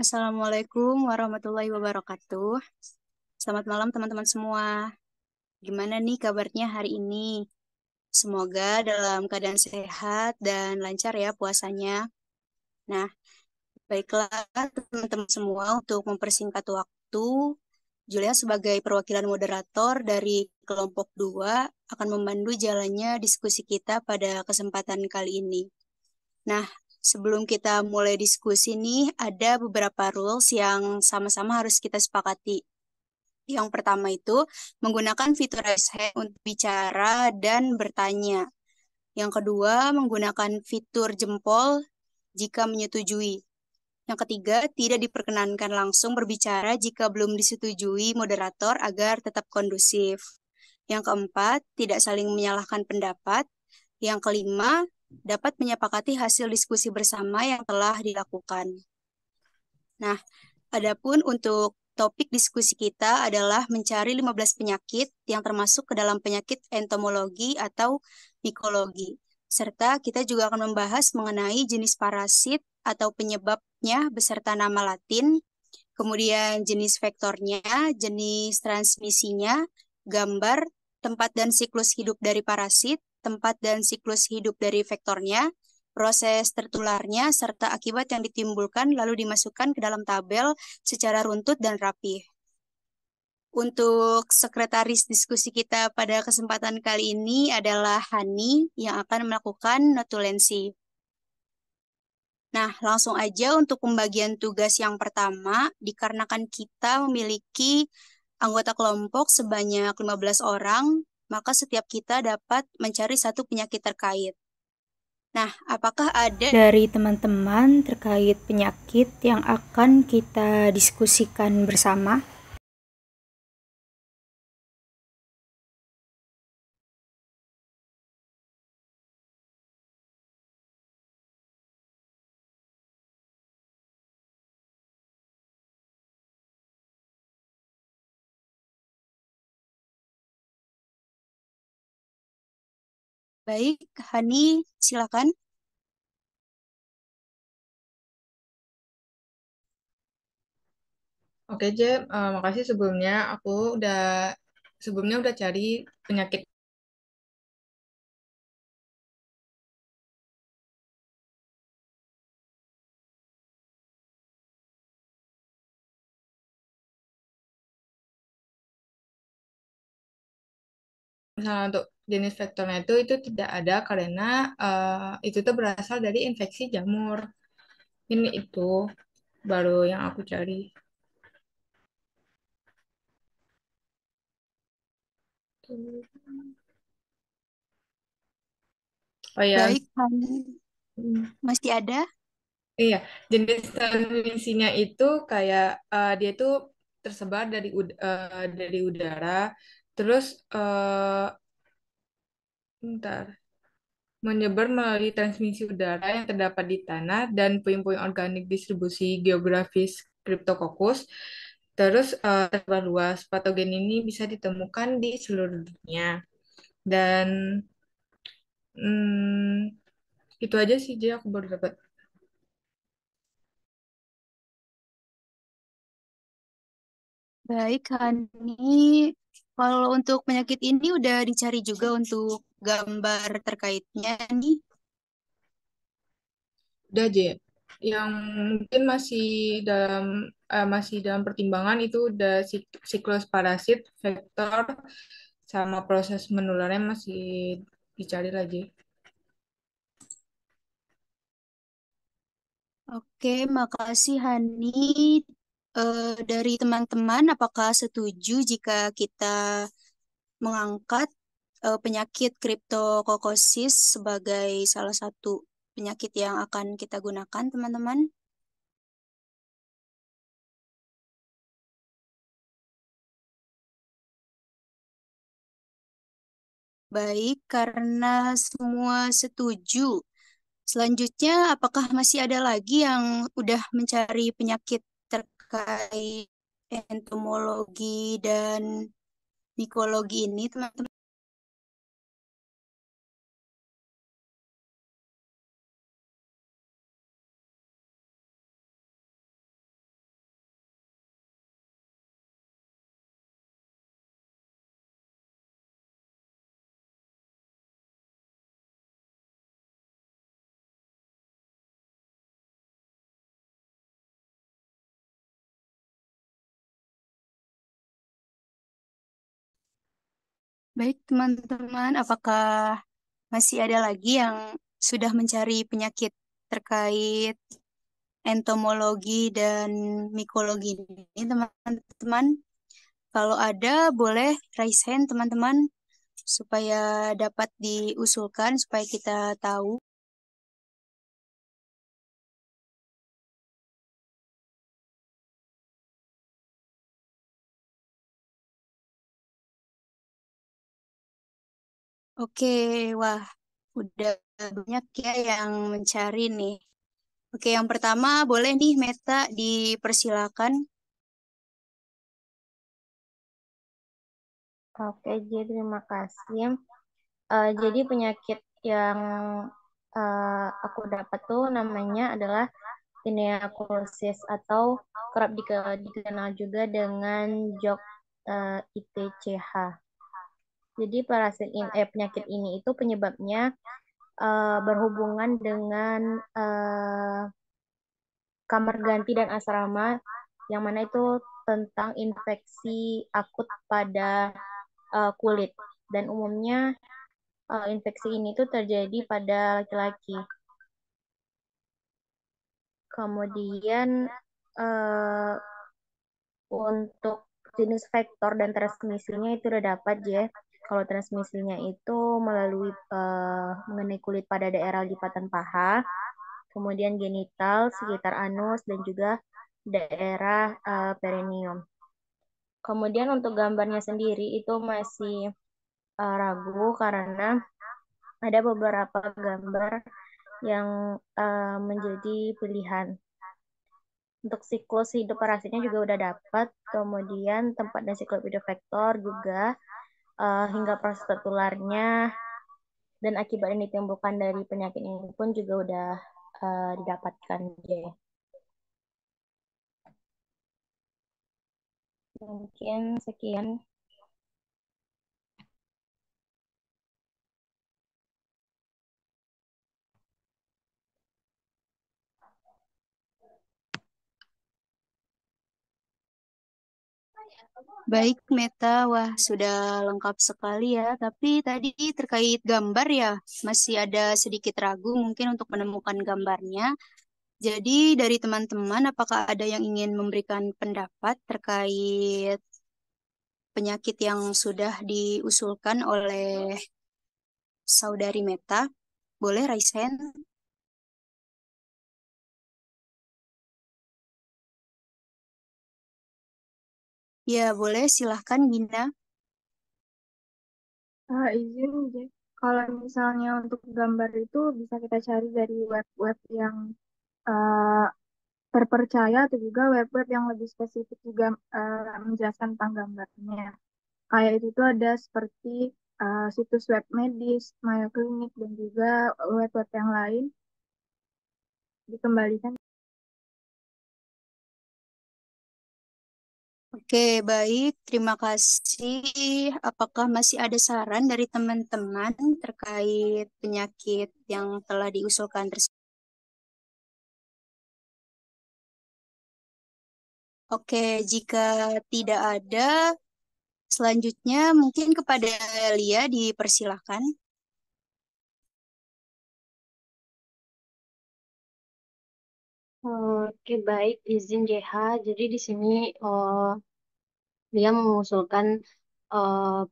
Assalamualaikum warahmatullahi wabarakatuh. Selamat malam teman-teman semua. Gimana nih kabarnya hari ini? Semoga dalam keadaan sehat dan lancar ya puasanya. Nah, baiklah teman-teman semua untuk mempersingkat waktu, Julia sebagai perwakilan moderator dari kelompok 2 akan memandu jalannya diskusi kita pada kesempatan kali ini. Nah, sebelum kita mulai diskusi nih, ada beberapa rules yang sama-sama harus kita sepakati. Yang pertama itu menggunakan fitur raise hand untuk bicara dan bertanya. Yang kedua, menggunakan fitur jempol jika menyetujui. Yang ketiga, tidak diperkenankan langsung berbicara jika belum disetujui moderator agar tetap kondusif. Yang keempat, tidak saling menyalahkan pendapat. Yang kelima, dapat menyepakati hasil diskusi bersama yang telah dilakukan. Nah, adapun untuk topik diskusi kita adalah mencari 15 penyakit yang termasuk ke dalam penyakit entomologi atau mikologi. Serta kita juga akan membahas mengenai jenis parasit atau penyebabnya beserta nama Latin, kemudian jenis vektornya, jenis transmisinya, gambar, tempat dan siklus hidup dari parasit, tempat dan siklus hidup dari vektornya, proses tertularnya, serta akibat yang ditimbulkan lalu dimasukkan ke dalam tabel secara runtut dan rapi. Untuk sekretaris diskusi kita pada kesempatan kali ini adalah Hani yang akan melakukan notulensi. Nah, langsung aja untuk pembagian tugas yang pertama, dikarenakan kita memiliki anggota kelompok sebanyak 15 orang, maka setiap kita dapat mencari satu penyakit terkait. Nah, apakah ada dari teman-teman terkait penyakit yang akan kita diskusikan bersama? Baik, Hani, silakan. Oke, Jeb, makasih sebelumnya. Aku udah sebelumnya udah cari penyakit. Misalnya untuk jenis vektornya itu tidak ada karena itu tuh berasal dari infeksi jamur. Ini itu baru yang aku cari. Oh ya, Baik, Hani, masih ada? iya, jenis transmisinya itu kayak dia tuh tersebar dari udara, terus bentar. Menyebar melalui transmisi udara yang terdapat di tanah dan puing-puing organik distribusi geografis Cryptococcus. Terus tersebar luas. Patogen ini bisa ditemukan di seluruh dunia. Dan hmm, itu aja sih, jadi aku baru dapat. Baik, Hani. Kalau untuk penyakit ini udah dicari juga untuk gambar terkaitnya nih. Udah aja. Yang mungkin masih dalam pertimbangan itu udah siklus parasit, vektor, sama proses menularnya masih dicari lagi. Oke, makasih Hani. Dari teman-teman, apakah setuju jika kita mengangkat penyakit kriptokokosis sebagai salah satu penyakit yang akan kita gunakan, teman-teman? Baik, karena semua setuju. Selanjutnya, apakah masih ada lagi yang udah mencari penyakit terkait entomologi dan mikologi ini, teman-teman? Baik, teman-teman, apakah masih ada lagi yang sudah mencari penyakit terkait entomologi dan mikologi ini, teman-teman? Kalau ada, boleh raise hand, teman-teman, supaya dapat diusulkan, supaya kita tahu. Oke, wah, udah banyak ya yang mencari nih. Oke, yang pertama boleh nih Meta dipersilakan. Oke, jadi terima kasih. Jadi penyakit yang aku dapat tuh namanya adalah tinea atau kerap dikenal juga dengan jok ITCH. Jadi penyakit ini itu penyebabnya berhubungan dengan kamar ganti dan asrama, yang mana itu tentang infeksi akut pada kulit. Dan umumnya infeksi ini tuh terjadi pada laki-laki. Kemudian eh, untuk jenis vektor dan transmisinya itu udah dapat ya. Kalau transmisinya itu melalui mengenai kulit pada daerah lipatan paha, kemudian genital, sekitar anus, dan juga daerah perineum. Kemudian untuk gambarnya sendiri itu masih ragu karena ada beberapa gambar yang menjadi pilihan. Untuk siklus hidup parasitnya juga udah dapat, kemudian tempat dan siklus hidup vektor juga, hingga proses tertularnya dan akibat yang ditimbulkan dari penyakit ini pun juga udah didapatkan. Ya. Mungkin sekian. Baik, Meta, wah sudah lengkap sekali ya. Tapi tadi terkait gambar ya, masih ada sedikit ragu mungkin untuk menemukan gambarnya. Jadi dari teman-teman, apakah ada yang ingin memberikan pendapat terkait penyakit yang sudah diusulkan oleh saudari Meta? Boleh raise hand? Ya, boleh. Silahkan, Gina. Izin, kalau misalnya untuk gambar itu bisa kita cari dari web-web yang uh, terpercaya atau juga web-web yang lebih spesifik juga menjelaskan tentang gambarnya. Kayak itu tuh ada seperti situs web medis, Mayo Clinic, dan juga web-web yang lain dikembalikan. Oke, baik. Terima kasih. Apakah masih ada saran dari teman-teman terkait penyakit yang telah diusulkan tersebut? Oke, jika tidak ada, selanjutnya mungkin kepada Lia dipersilahkan. Oke, baik, izin JH. Jadi di sini dia mengusulkan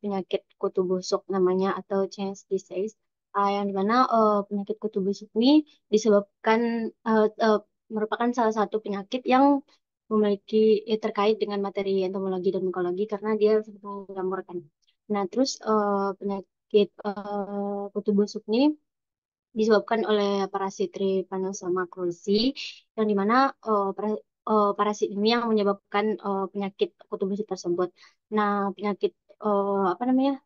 penyakit kutu busuk namanya atau Chance disease, yang dimana penyakit kutu busuk ini disebabkan merupakan salah satu penyakit yang memiliki terkait dengan materi entomologi dan mikologi karena dia sangat menggambarkan. Nah, terus penyakit kutu busuk ini disebabkan oleh parasit Trypanosoma cruzi, yang dimana parasit ini yang menyebabkan penyakit kutu busuk tersebut. Nah, penyakit apa namanya,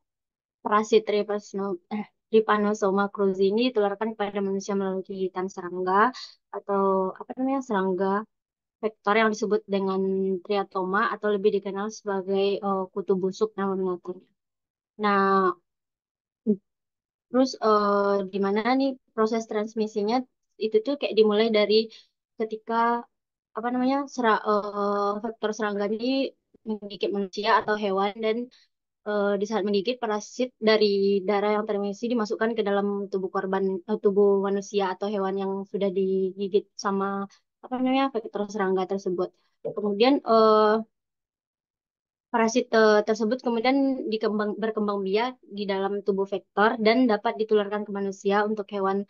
parasit Trypanosoma cruzi ini ditularkan kepada manusia melalui gigitan serangga atau apa namanya, serangga vektor yang disebut dengan triatoma atau lebih dikenal sebagai kutu busuk nama binatangnya. Nah, terus di mana nih proses transmisinya itu tuh kayak dimulai dari ketika apa namanya faktor serangga ini menggigit manusia atau hewan, dan di saat menggigit parasit dari darah yang terinfeksi dimasukkan ke dalam tubuh korban, tubuh manusia atau hewan yang sudah digigit sama apa namanya vektor serangga tersebut. Kemudian parasit tersebut kemudian berkembang biak di dalam tubuh vektor dan dapat ditularkan ke manusia untuk hewan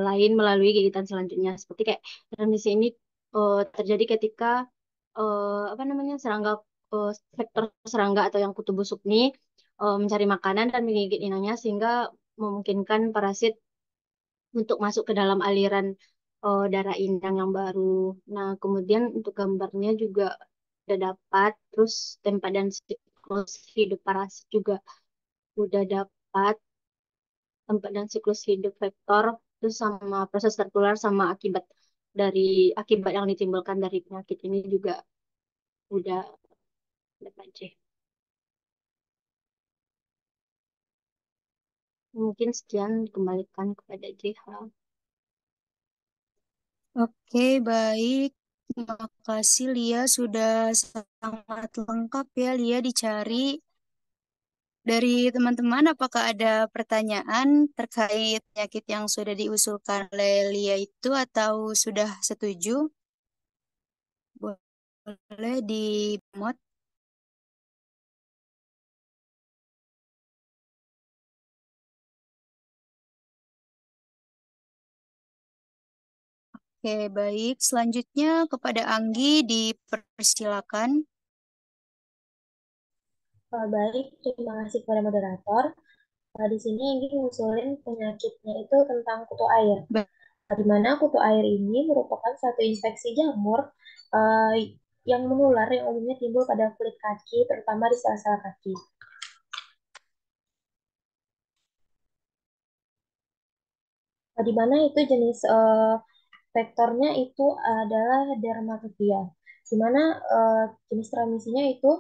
lain melalui gigitan selanjutnya. Seperti kayak transmisi ini terjadi ketika apa namanya uh, vektor serangga atau yang kutu busuk ini mencari makanan dan menggigit inangnya sehingga memungkinkan parasit untuk masuk ke dalam aliran darah inang yang baru. Nah, kemudian untuk gambarnya juga udah dapat, terus tempat dan siklus hidup parasit juga udah dapat, tempat dan siklus hidup vektor, terus sama proses tertular sama akibat yang ditimbulkan dari penyakit ini juga udah dapat C. Mungkin sekian dikembalikan kepada JH. Oke, baik. Terima kasih Lia sudah sangat lengkap ya Lia dicari. Dari teman-teman, apakah ada pertanyaan terkait penyakit yang sudah diusulkan oleh Lia itu atau sudah setuju? Boleh di mod. Oke, baik. Selanjutnya kepada Anggi dipersilakan. Baik, terima kasih kepada moderator. Di sini ingin ngusulin penyakitnya itu tentang kutu air. Ba- Di mana kutu air ini merupakan satu infeksi jamur uh, yang menular yang umumnya timbul pada kulit kaki, terutama di sela-sela kaki. Di mana itu jenis vektornya itu adalah dermatofia. Di mana jenis transmisinya itu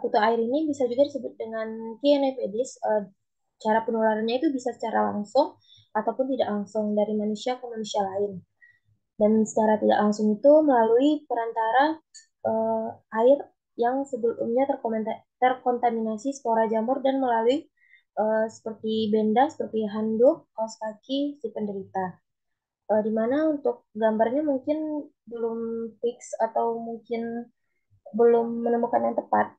kutu air ini bisa juga disebut dengan kienepedis. Cara penularannya itu bisa secara langsung ataupun tidak langsung dari manusia ke manusia lain. Dan secara tidak langsung itu melalui perantara eh, air yang sebelumnya terkontaminasi spora jamur dan melalui seperti benda, seperti handuk, kaos kaki si penderita. Di mana untuk gambarnya mungkin belum fix atau mungkin belum menemukan yang tepat.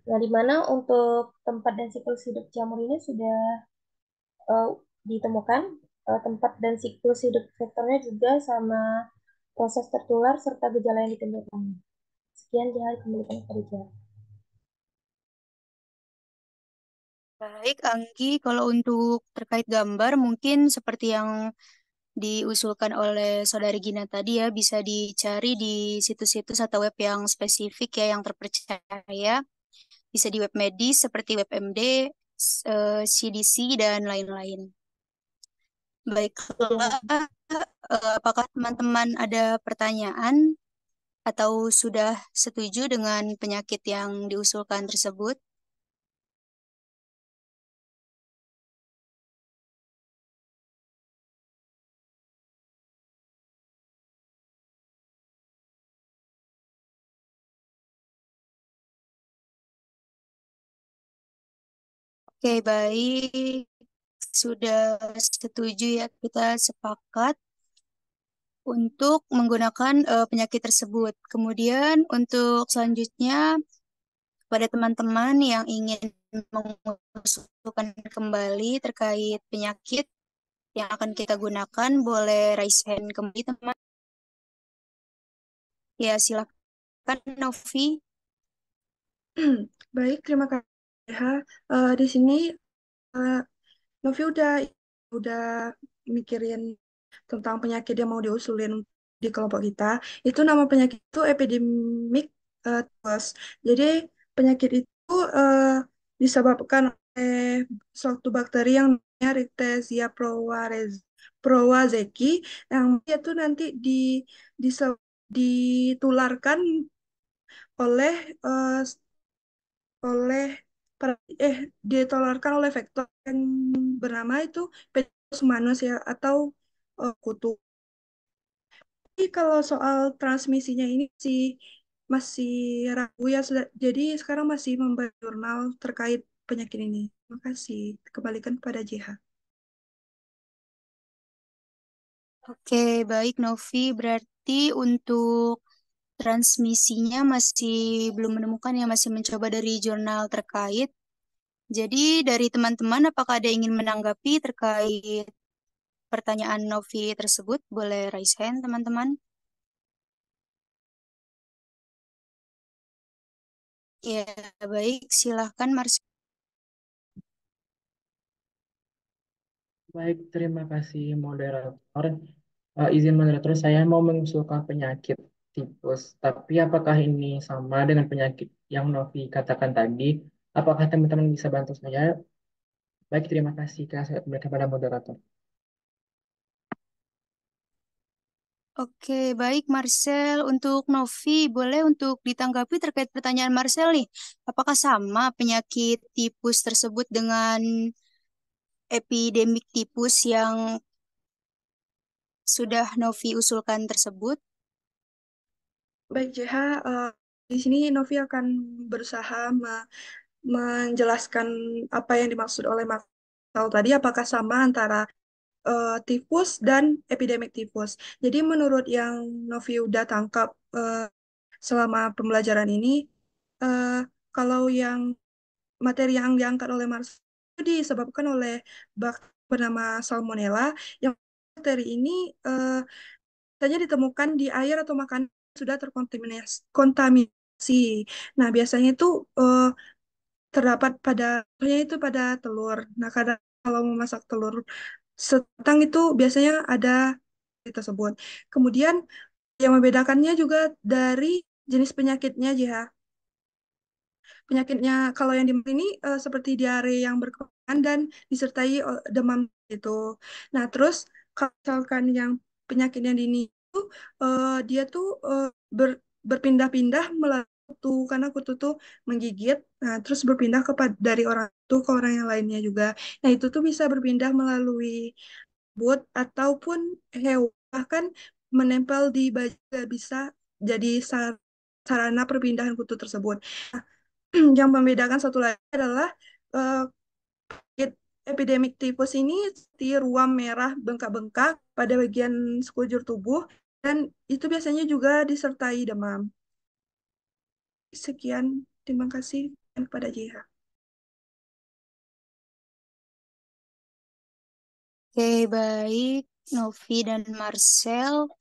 Nah, di mana untuk tempat dan siklus hidup jamur ini sudah eh, ditemukan tempat dan siklus hidup vektornya juga sama proses tertular serta gejala yang ditimbulkan. Sekian Jahal kembalikan kerja. Baik, Anggi, kalau untuk terkait gambar mungkin seperti yang diusulkan oleh Saudari Gina tadi ya, bisa dicari di situs-situs atau web yang spesifik ya, yang terpercaya. Bisa di web medis seperti WebMD, CDC, dan lain-lain. Baiklah, apakah teman-teman ada pertanyaan atau sudah setuju dengan penyakit yang diusulkan tersebut? Oke, baik. Sudah setuju ya, kita sepakat untuk menggunakan penyakit tersebut. Kemudian untuk selanjutnya, pada teman-teman yang ingin mengusulkan kembali terkait penyakit yang akan kita gunakan, boleh raise hand kembali, teman. Ya, silakan, Novi. Baik, terima kasih. Ya. Di sini eh, Novi udah mikirin tentang penyakit yang mau diusulin di kelompok kita. Itu nama penyakit itu epidemik TB. Jadi penyakit itu disebabkan oleh suatu bakteri yang namanya Rickettsia prowazeki yang dia tuh nanti ditularkan oleh eh, oleh ditolerkan oleh vektor yang bernama itu Petrus manus ya atau kutu. Jadi kalau soal transmisinya ini sih masih ragu ya, jadi sekarang masih membaca jurnal terkait penyakit ini. Terima kasih. Kembalikan kepada JH. Oke, baik Novi. Berarti untuk transmisinya masih belum menemukan ya, masih mencoba dari jurnal terkait. Jadi dari teman-teman, apakah ada yang ingin menanggapi terkait pertanyaan Novi tersebut? Boleh raise hand, teman-teman. Ya, baik. Silahkan, Mars. Baik, terima kasih moderator. Izin moderator, saya mau mengusulkan penyakit tipes. Tapi apakah ini sama dengan penyakit yang Novi katakan tadi? Apakah teman-teman bisa bantu saya? Baik, terima kasih kepada moderator. Oke, baik Marcel. Untuk Novi, boleh untuk ditanggapi terkait pertanyaan Marcel nih. Apakah sama penyakit tipus tersebut dengan epidemik tipus yang sudah Novi usulkan tersebut? Baik, JH, di sini Novi akan berusaha menjelaskan apa yang dimaksud oleh Mas Tal tadi, apakah sama antara tifus dan epidemik tifus. Jadi menurut yang Novi udah tangkap selama pembelajaran ini, eh, kalau yang materi yang diangkat oleh Mars itu disebabkan oleh bakteri bernama Salmonella, yang bakteri ini biasanya ditemukan di air atau makanan yang sudah terkontaminasi. Nah, biasanya itu terdapat pada telur. Nah, kadang kalau memasak telur setang itu biasanya ada di tersebut. Kemudian yang membedakannya juga dari jenis penyakitnya, JH. Penyakitnya kalau yang di ini seperti diare yang berkepanjangan dan disertai demam itu. Nah, terus kalau misalkan yang penyakit yang di ini itu dia tuh berpindah-pindah melalui kutu karena kutu tuh menggigit. Nah, terus berpindah dari orang itu ke orang yang lainnya juga. Nah, itu tuh bisa berpindah melalui but ataupun hewan, bahkan menempel di baju juga bisa jadi sarana perpindahan kutu tersebut. Yang membedakan satu lagi adalah eh, epidemik tipus ini seperti ruam merah bengkak-bengkak pada bagian sekujur tubuh dan itu biasanya juga disertai demam. Sekian, terima kasih kepada JH. Oke, baik. Novi dan Marcel.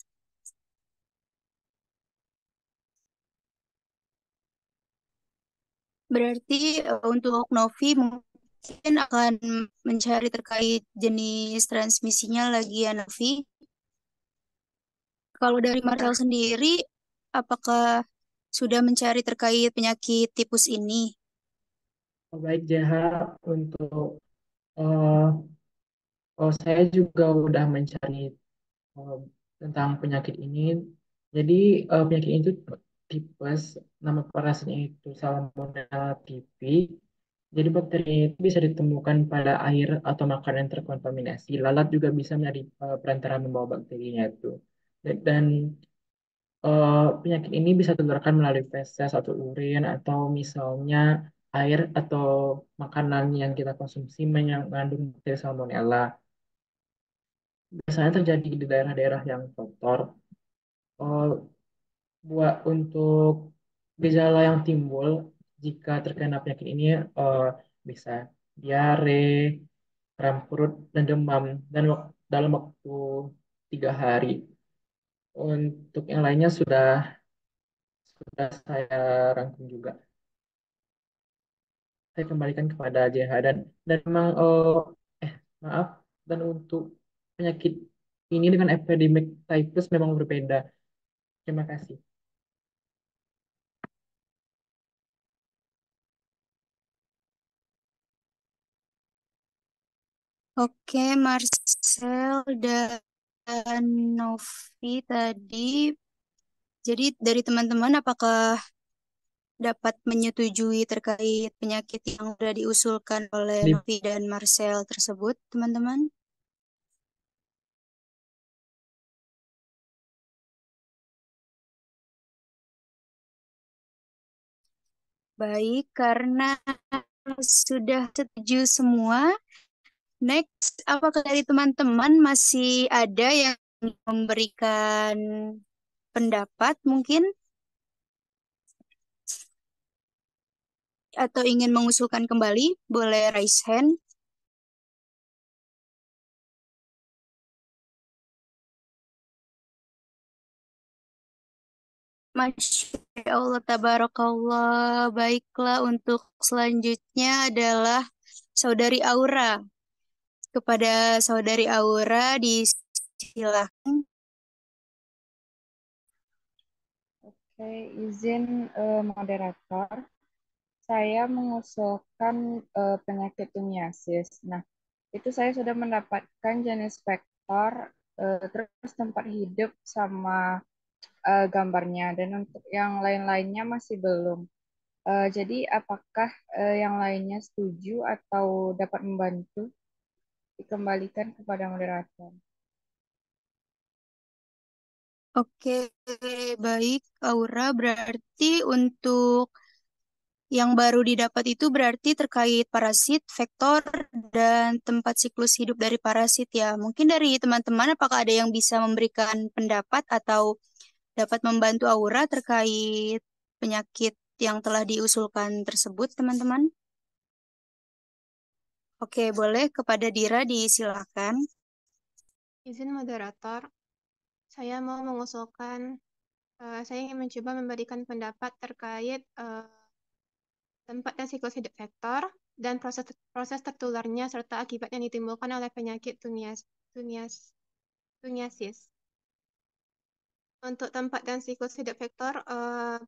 Berarti untuk Novi mungkin akan mencari terkait jenis transmisinya lagi ya, Novi. Kalau dari Marcel sendiri, apakah sudah mencari terkait penyakit tipus ini? Baik, JH, untuk eh, saya juga udah mencari eh, tentang penyakit ini. Jadi penyakit itu tipes, nama parasitnya itu Salmonella typhi. Jadi bakteri itu bisa ditemukan pada air atau makanan yang terkontaminasi. Lalat juga bisa menjadi perantara membawa bakterinya itu. Dan penyakit ini bisa ditularkan melalui feses atau urin atau misalnya air atau makanan yang kita konsumsi yang mengandung bakteri Salmonella. Biasanya terjadi di daerah-daerah yang kotor. Eh, buat untuk gejala yang timbul jika terkena penyakit ini bisa diare, kram perut, dan demam dalam waktu 3 hari. Untuk yang lainnya sudah saya rangkum juga. Saya kembalikan kepada JH dan memang maaf, dan untuk penyakit ini dengan epidemic typhus memang berbeda. Terima kasih. Oke, Marcel dan Novi tadi. Jadi dari teman-teman apakah dapat menyetujui terkait penyakit yang sudah diusulkan oleh Di Novi dan Marcel tersebut, teman-teman? Baik, karena sudah setuju semua, next, apakah dari teman-teman masih ada yang memberikan pendapat mungkin atau ingin mengusulkan kembali? Boleh raise hand. Masya Allah, tabarakallah. Baiklah, untuk selanjutnya adalah Saudari Aura. Kepada Saudari Aura, disilakan. Oke, izin moderator. Saya mengusulkan penyakit tuniasis. Nah, itu saya sudah mendapatkan jenis vektor, terus tempat hidup sama gambarnya. Dan untuk yang lain-lainnya masih belum. Jadi apakah yang lainnya setuju atau dapat membantu? Dikembalikan kepada moderator. Oke, baik Aura. Berarti untuk yang baru didapat itu berarti terkait parasit, vektor, dan tempat siklus hidup dari parasit ya. Mungkin dari teman-teman apakah ada yang bisa memberikan pendapat atau dapat membantu Aura terkait penyakit yang telah diusulkan tersebut, teman-teman? Oke, boleh kepada Dira disilakan. Izin moderator, saya mau mengusulkan, saya ingin mencoba memberikan pendapat terkait tempat dan siklus hidup vektor dan proses tertularnya serta akibat yang ditimbulkan oleh penyakit tuniasis. Untuk tempat dan siklus hidup vektor,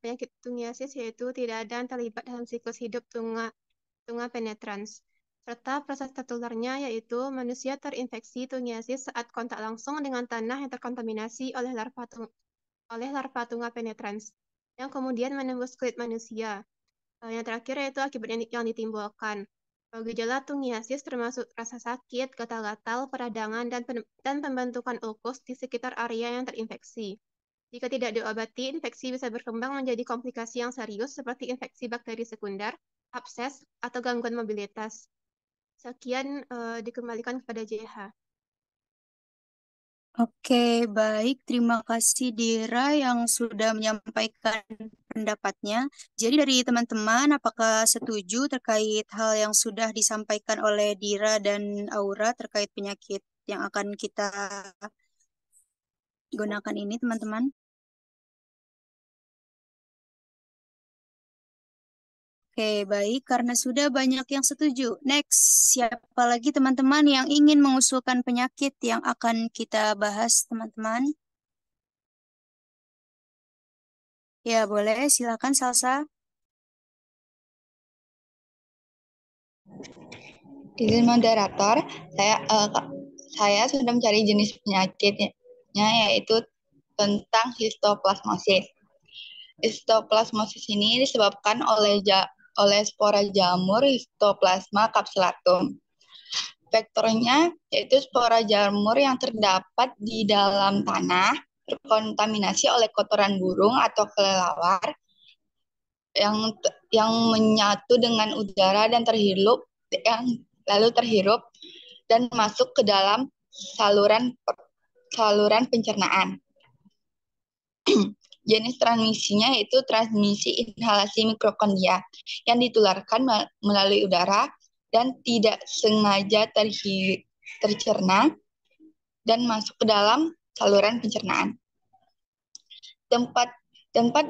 penyakit tuniasis yaitu tidak ada yang terlibat dalam siklus hidup tunga penetrans. Serta proses tertularnya yaitu manusia terinfeksi tuniasis saat kontak langsung dengan tanah yang terkontaminasi oleh larva tunga penetrans, yang kemudian menembus kulit manusia. Yang terakhir yaitu akibat yang ditimbulkan. Gejala tuniasis termasuk rasa sakit, gatal-gatal, peradangan, dan pembentukan ulkus di sekitar area yang terinfeksi. Jika tidak diobati, infeksi bisa berkembang menjadi komplikasi yang serius seperti infeksi bakteri sekunder, abses, atau gangguan mobilitas. Sekian dikembalikan kepada JH. Oke, baik. Terima kasih Dira yang sudah menyampaikan pendapatnya. Jadi dari teman-teman, apakah setuju terkait hal yang sudah disampaikan oleh Dira dan Aura terkait penyakit yang akan kita gunakan ini, teman-teman? Oke, baik. Karena sudah banyak yang setuju. Next, siapa lagi teman-teman yang ingin mengusulkan penyakit yang akan kita bahas, teman-teman? Ya, boleh. Silakan, Salsa. Izin moderator, saya sudah mencari jenis penyakitnya, yaitu tentang histoplasmosis. Histoplasmosis ini disebabkan oleh spora jamur Histoplasma capsulatum. Vektornya yaitu spora jamur yang terdapat di dalam tanah, terkontaminasi oleh kotoran burung atau kelelawar yang menyatu dengan udara dan lalu terhirup dan masuk ke dalam saluran pencernaan. Jenis transmisinya yaitu transmisi inhalasi mikrokondria yang ditularkan melalui udara dan tidak sengaja tercerna dan masuk ke dalam saluran pencernaan. Tempat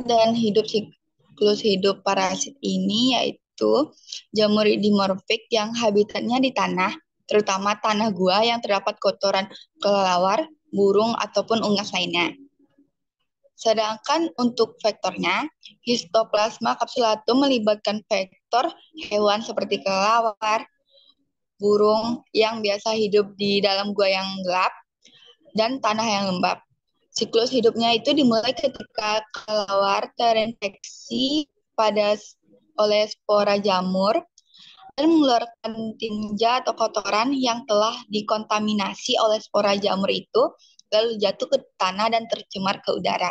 dan siklus hidup parasit ini yaitu jamur dimorfik yang habitatnya di tanah, terutama tanah gua yang terdapat kotoran kelelawar, burung, ataupun unggas lainnya. Sedangkan untuk vektornya, Histoplasma capsulatum melibatkan vektor hewan seperti kelelawar, burung yang biasa hidup di dalam gua yang gelap, dan tanah yang lembab. Siklus hidupnya itu dimulai ketika kelelawar terinfeksi oleh spora jamur dan mengeluarkan tinja atau kotoran yang telah dikontaminasi oleh spora jamur itu, lalu jatuh ke tanah dan tercemar ke udara.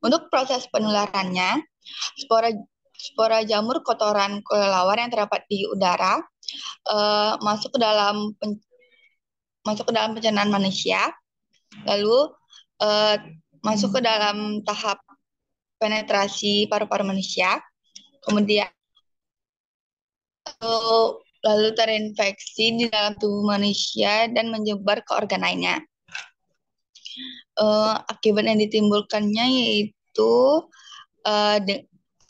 Untuk proses penularannya, Spora spora jamur kotoran kelelawar yang terdapat di udara masuk ke dalam pencernaan manusia, lalu masuk ke dalam tahap penetrasi paru-paru manusia, kemudian lalu terinfeksi di dalam tubuh manusia dan menyebar ke organ lainnya. Akibat yang ditimbulkannya yaitu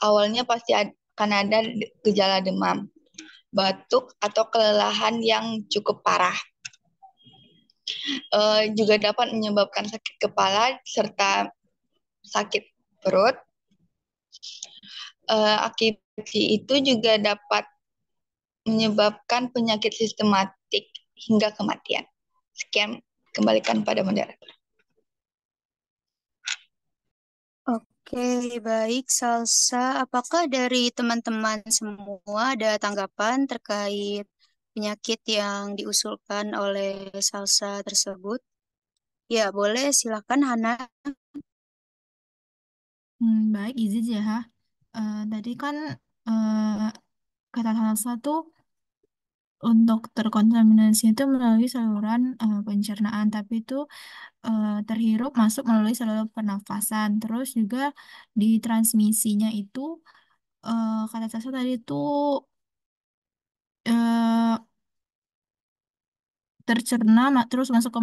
awalnya pasti akan ada gejala demam, batuk, atau kelelahan yang cukup parah. Juga dapat menyebabkan sakit kepala serta sakit perut. Akibat itu juga dapat menyebabkan penyakit sistematik hingga kematian. Sekian, kembalikan pada moderator. Oke, baik Salsa. Apakah dari teman-teman semua ada tanggapan terkait penyakit yang diusulkan oleh Salsa tersebut? Ya, boleh. Silakan Hana. Baik, izin ya. Tadi kan kata Salsa tuh untuk terkontaminasi itu melalui saluran pencernaan, tapi itu terhirup masuk melalui saluran pernafasan. Terus juga di transmisinya itu kata Salsa tadi itu eh, tercerna terus masuk ke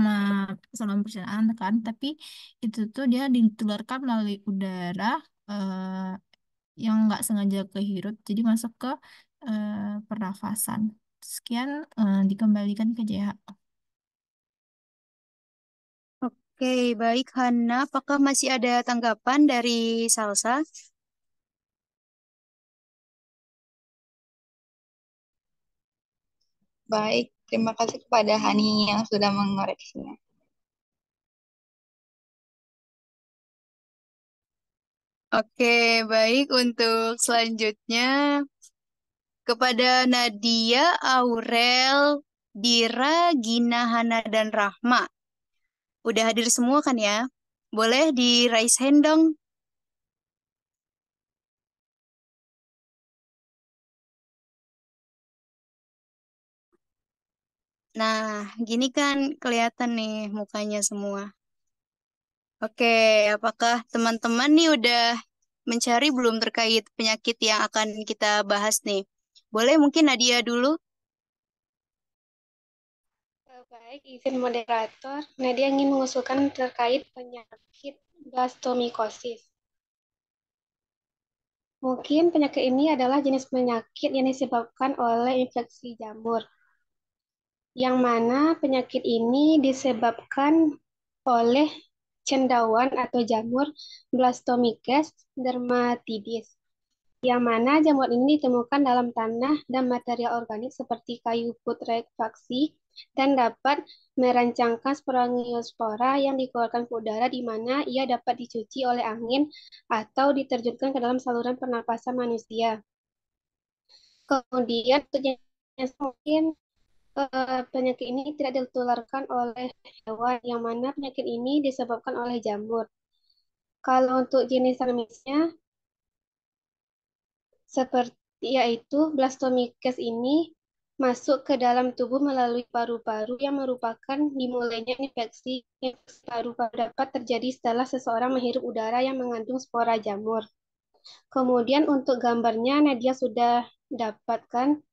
saluran pencernaan kan, tapi itu tuh dia ditularkan melalui udara yang nggak sengaja kehirup, jadi masuk ke eh, pernafasan. Sekian, dikembalikan ke JH. Oke, baik Hana. Apakah masih ada tanggapan dari Salsa? Baik, terima kasih kepada Hani yang sudah mengoreksinya. Oke, baik. Untuk selanjutnya, kepada Nadia, Aurel, Dira, Gina, Hana, dan Rahma. Udah hadir semua kan ya? Boleh di raise hand dong. Nah, gini kan kelihatan nih mukanya semua. Oke, apakah teman-teman nih udah mencari belum terkait penyakit yang akan kita bahas nih? Boleh mungkin Nadia dulu? Baik, izin moderator. Nadia ingin mengusulkan terkait penyakit blastomikosis. Mungkin penyakit ini adalah jenis penyakit yang disebabkan oleh infeksi jamur, yang mana penyakit ini disebabkan oleh cendawan atau jamur Blastomyces dermatidis, yang mana jamur ini ditemukan dalam tanah dan material organik seperti kayu putrefaksi dan dapat merancangkan sporangiosfora yang dikeluarkan ke udara, di mana ia dapat dicuci oleh angin atau diterjunkan ke dalam saluran pernapasan manusia. Kemudian mungkin penyakit ini tidak ditularkan oleh hewan, yang mana penyakit ini disebabkan oleh jamur. Kalau untuk jenis endemiknya, seperti yaitu Blastomyces ini masuk ke dalam tubuh melalui paru-paru, yang merupakan dimulainya infeksi paru-paru dapat terjadi setelah seseorang menghirup udara yang mengandung spora jamur. Kemudian untuk gambarnya Nadia sudah dapatkan.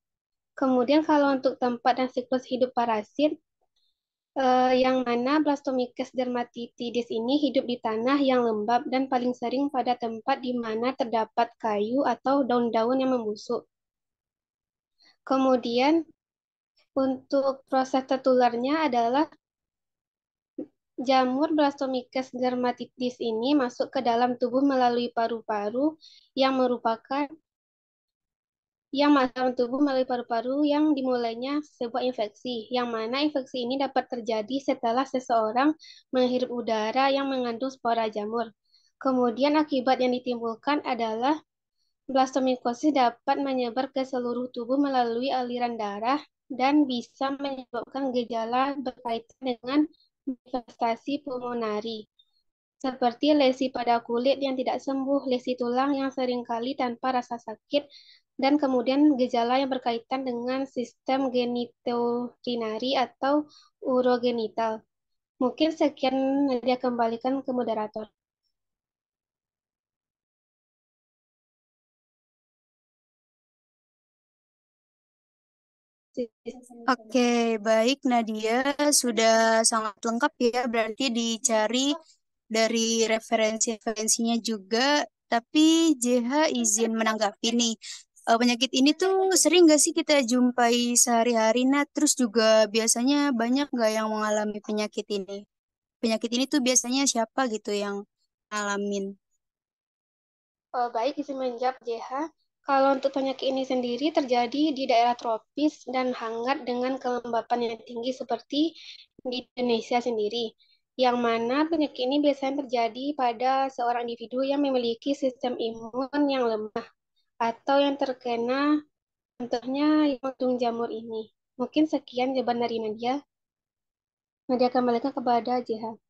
Kemudian kalau untuk tempat dan siklus hidup parasit, yang mana Blastomyces dermatidis ini hidup di tanah yang lembab dan paling sering pada tempat di mana terdapat kayu atau daun-daun yang membusuk. Kemudian untuk proses tertularnya adalah jamur Blastomyces dermatidis ini masuk ke dalam tubuh melalui paru-paru, yang merupakan masuk dalam tubuh melalui paru-paru yang dimulainya sebuah infeksi, yang mana infeksi ini dapat terjadi setelah seseorang menghirup udara yang mengandung spora jamur. Kemudian akibat yang ditimbulkan adalah blastomikosis dapat menyebar ke seluruh tubuh melalui aliran darah dan bisa menyebabkan gejala berkaitan dengan manifestasi pulmonari. seperti lesi pada kulit yang tidak sembuh, lesi tulang yang seringkali tanpa rasa sakit, dan kemudian gejala yang berkaitan dengan sistem genitourinary atau urogenital. Mungkin sekian, Nadia kembalikan ke moderator. Oke, baik Nadia, sudah sangat lengkap ya, berarti dicari dari referensi-referensinya juga. Tapi JH izin menanggapi nih, penyakit ini tuh sering nggak sih kita jumpai sehari-hari? Nah, terus juga biasanya banyak nggak yang mengalami penyakit ini? Penyakit ini tuh biasanya siapa gitu yang ngalamin? Baik, izin menjawab JH. Kalau untuk penyakit ini sendiri terjadi di daerah tropis dan hangat dengan kelembapan yang tinggi seperti di Indonesia sendiri. Yang mana penyakit ini biasanya terjadi pada seorang individu yang memiliki sistem imun yang lemah atau yang terkena contohnya jantung jamur ini. Mungkin sekian jawaban dari Nadia. Nadia kembalikan kepada JH.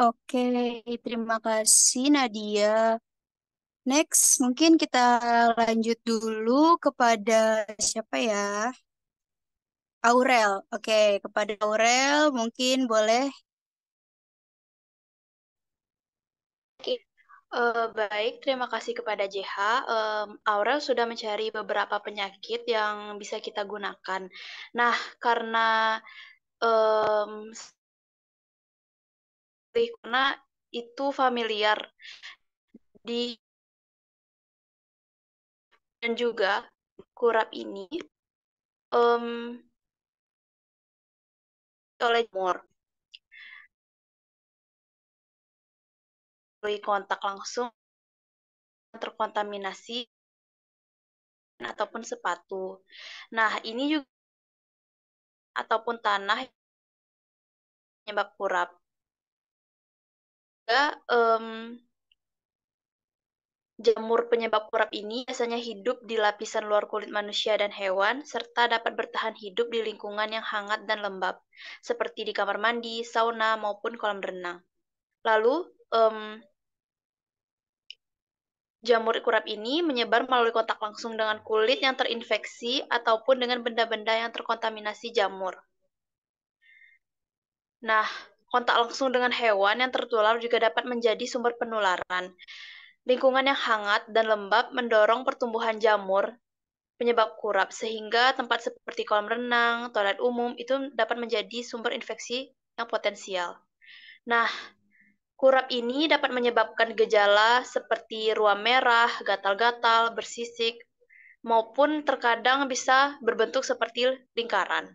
Oke, terima kasih Nadia. Next, mungkin kita lanjut dulu kepada siapa ya? Aurel. Oke, kepada Aurel mungkin boleh. Oke, baik, terima kasih kepada JH. Aurel sudah mencari beberapa penyakit yang bisa kita gunakan. Nah, karena um, karena itu familiar di dan juga kurap ini um, oleh jamur melalui kontak langsung terkontaminasi ataupun sepatu. Nah, ini juga ataupun tanah penyebab kurap. Juga, jamur penyebab kurap ini biasanya hidup di lapisan luar kulit manusia dan hewan, serta dapat bertahan hidup di lingkungan yang hangat dan lembab, seperti di kamar mandi, sauna, maupun kolam renang. Lalu, jamur kurap ini menyebar melalui kontak langsung dengan kulit yang terinfeksi ataupun dengan benda-benda yang terkontaminasi jamur. Nah, kontak langsung dengan hewan yang tertular juga dapat menjadi sumber penularan. Lingkungan yang hangat dan lembab mendorong pertumbuhan jamur penyebab kurap, sehingga tempat seperti kolam renang, toilet umum itu dapat menjadi sumber infeksi yang potensial. Nah, kurap ini dapat menyebabkan gejala seperti ruam merah, gatal-gatal, bersisik, maupun terkadang bisa berbentuk seperti lingkaran.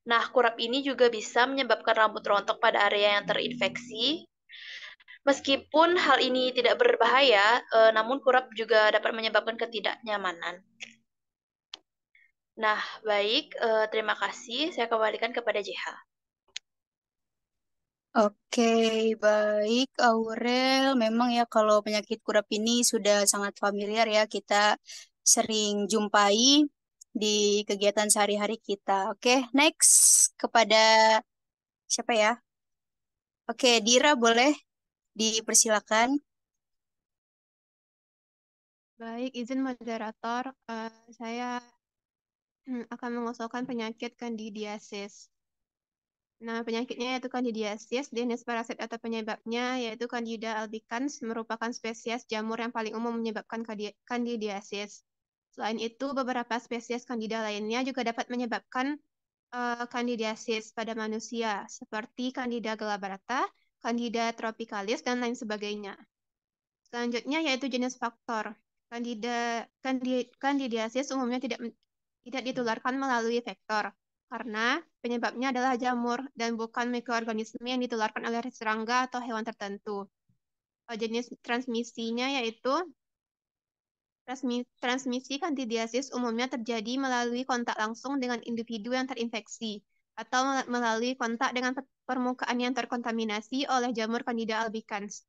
Nah, kurap ini juga bisa menyebabkan rambut rontok pada area yang terinfeksi. Meskipun hal ini tidak berbahaya, namun kurap juga dapat menyebabkan ketidaknyamanan. Nah, baik, terima kasih. Saya kembalikan kepada JH. Oke, baik Aurel. Memang ya kalau penyakit kurap ini sudah sangat familiar ya, kita sering jumpai di kegiatan sehari-hari kita. Oke, next kepada siapa ya? Oke, Dira boleh dipersilakan. Baik, izin moderator, saya akan mengusulkan penyakit candidiasis. Nah, penyakitnya yaitu candidiasis, jenis parasit atau penyebabnya yaitu Candida albicans, merupakan spesies jamur yang paling umum menyebabkan candidiasis. Selain itu, beberapa spesies Candida lainnya juga dapat menyebabkan candidiasis pada manusia, seperti Candida glabrata, Candida tropicalis, dan lain sebagainya. Selanjutnya yaitu jenis faktor. Candidiasis umumnya tidak ditularkan melalui vektor, karena penyebabnya adalah jamur dan bukan mikroorganisme yang ditularkan oleh serangga atau hewan tertentu. Jenis transmisinya yaitu Transmisi kandidiasis umumnya terjadi melalui kontak langsung dengan individu yang terinfeksi atau melalui kontak dengan permukaan yang terkontaminasi oleh jamur Candida albicans.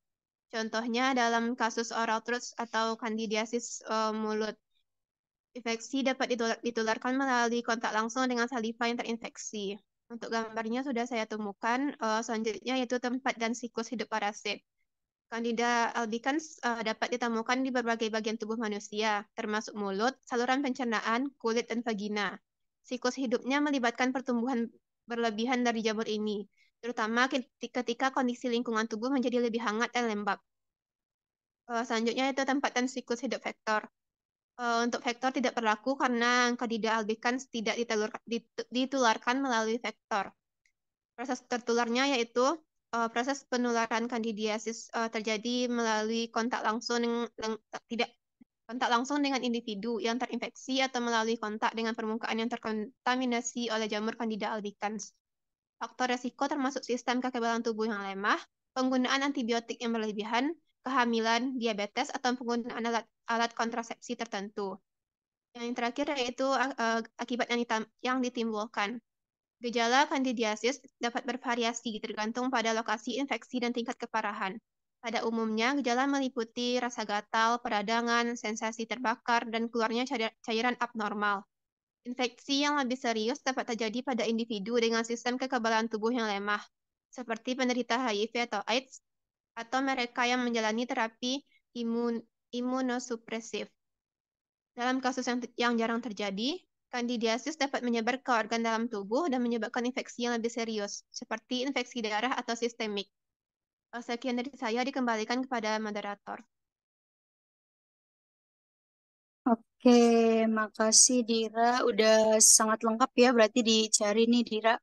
Contohnya dalam kasus oral thrush atau kandidiasis mulut. Infeksi dapat ditularkan melalui kontak langsung dengan saliva yang terinfeksi. Untuk gambarnya sudah saya temukan. Selanjutnya yaitu tempat dan siklus hidup parasit. Candida albicans dapat ditemukan di berbagai bagian tubuh manusia, termasuk mulut, saluran pencernaan, kulit, dan vagina. Siklus hidupnya melibatkan pertumbuhan berlebihan dari jamur ini, terutama ketika kondisi lingkungan tubuh menjadi lebih hangat dan lembab. Selanjutnya itu tempat dan siklus hidup vektor. Untuk vektor tidak berlaku karena Candida albicans tidak ditularkan melalui vektor. Proses tertularnya yaitu proses penularan kandidiasis terjadi melalui kontak langsung dengan individu yang terinfeksi atau melalui kontak dengan permukaan yang terkontaminasi oleh jamur Candida albicans. Faktor resiko termasuk sistem kekebalan tubuh yang lemah, penggunaan antibiotik yang berlebihan, kehamilan, diabetes, atau penggunaan alat kontrasepsi tertentu. Yang terakhir yaitu akibat yang ditimbulkan. Gejala kandidiasis dapat bervariasi tergantung pada lokasi infeksi dan tingkat keparahan. Pada umumnya, gejala meliputi rasa gatal, peradangan, sensasi terbakar, dan keluarnya cairan abnormal. Infeksi yang lebih serius dapat terjadi pada individu dengan sistem kekebalan tubuh yang lemah, seperti penderita HIV atau AIDS, atau mereka yang menjalani terapi imunosupresif. Dalam kasus yang jarang terjadi, kandidiasis dapat menyebar ke organ dalam tubuh dan menyebabkan infeksi yang lebih serius, seperti infeksi darah atau sistemik. Sekian dari saya, dikembalikan kepada moderator. Oke, makasih Dira. Udah sangat lengkap ya, berarti dicari nih Dira.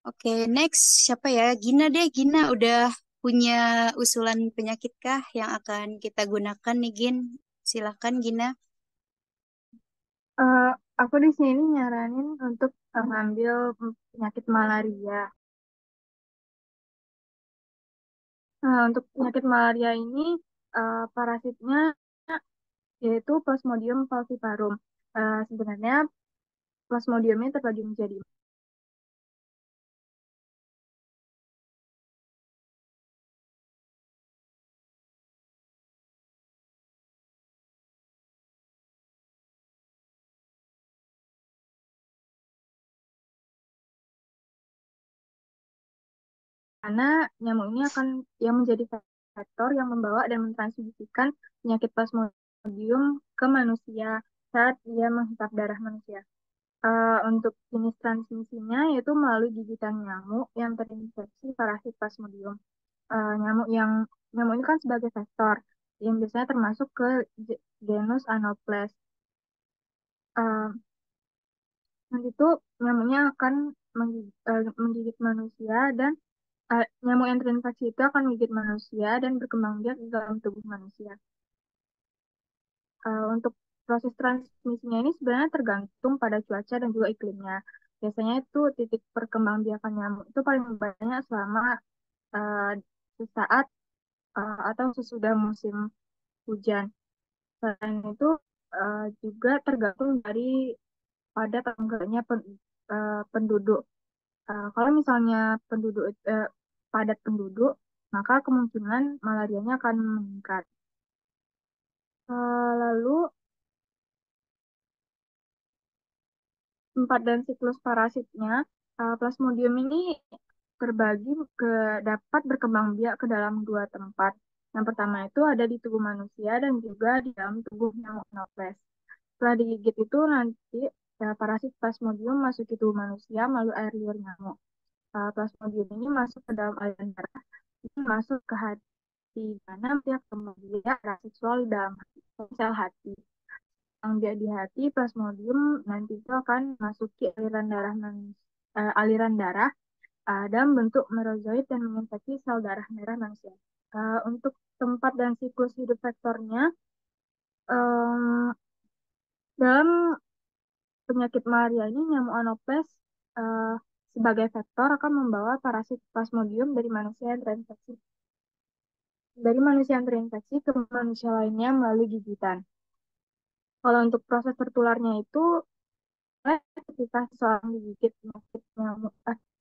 Oke, next siapa ya? Gina deh, Gina udah punya usulan penyakit kah yang akan kita gunakan nih, Gin? Silakan Gina. Aku di sini nyaranin untuk mengambil penyakit malaria. Untuk penyakit malaria ini parasitnya yaitu Plasmodium falciparum. Sebenarnya Plasmodium ini terbagi menjadi karena nyamuk ini akan yang menjadi faktor yang membawa dan mentransmisikan penyakit Plasmodium ke manusia saat ia menghisap darah manusia. Untuk jenis transmisinya yaitu melalui gigitan nyamuk yang terinfeksi parasit Plasmodium. Nyamuk ini kan sebagai vektor yang biasanya termasuk ke genus Anopheles. Nanti itu nyamuknya akan menggigit manusia dan nyamuk yang terinfeksi itu akan menggigit manusia dan berkembang biak di dalam tubuh manusia. Untuk proses transmisinya ini sebenarnya tergantung pada cuaca dan juga iklimnya. Biasanya itu titik perkembangbiakan nyamuk itu paling banyak selama sesaat atau sesudah musim hujan. Selain itu juga tergantung dari padat atau enggaknya penduduk. Kalau misalnya padat penduduk, maka kemungkinan malarianya akan meningkat. Lalu tempat dan siklus parasitnya, Plasmodium ini dapat berkembang biak ke dalam dua tempat. Yang pertama itu ada di tubuh manusia dan juga di dalam tubuh nyamuk Anopheles. Setelah digigit itu nanti parasit Plasmodium masuk ke tubuh manusia melalui air liur nyamuk. Plasmodium ini masuk ke dalam aliran darah, ini masuk ke hati, di mana dia kembang biak seksual di dalam sel hati. Yang dia di hati, Plasmodium nanti itu akan masuki aliran darah dalam bentuk merozoid dan menginfeksi sel darah merah manusia. Untuk tempat dan siklus hidup vektornya, dalam penyakit malaria ini nyamuk Anopheles sebagai vektor akan membawa parasit Plasmodium dari manusia yang terinfeksi ke manusia lainnya melalui gigitan. Kalau untuk proses tertularnya itu ketika seseorang digigit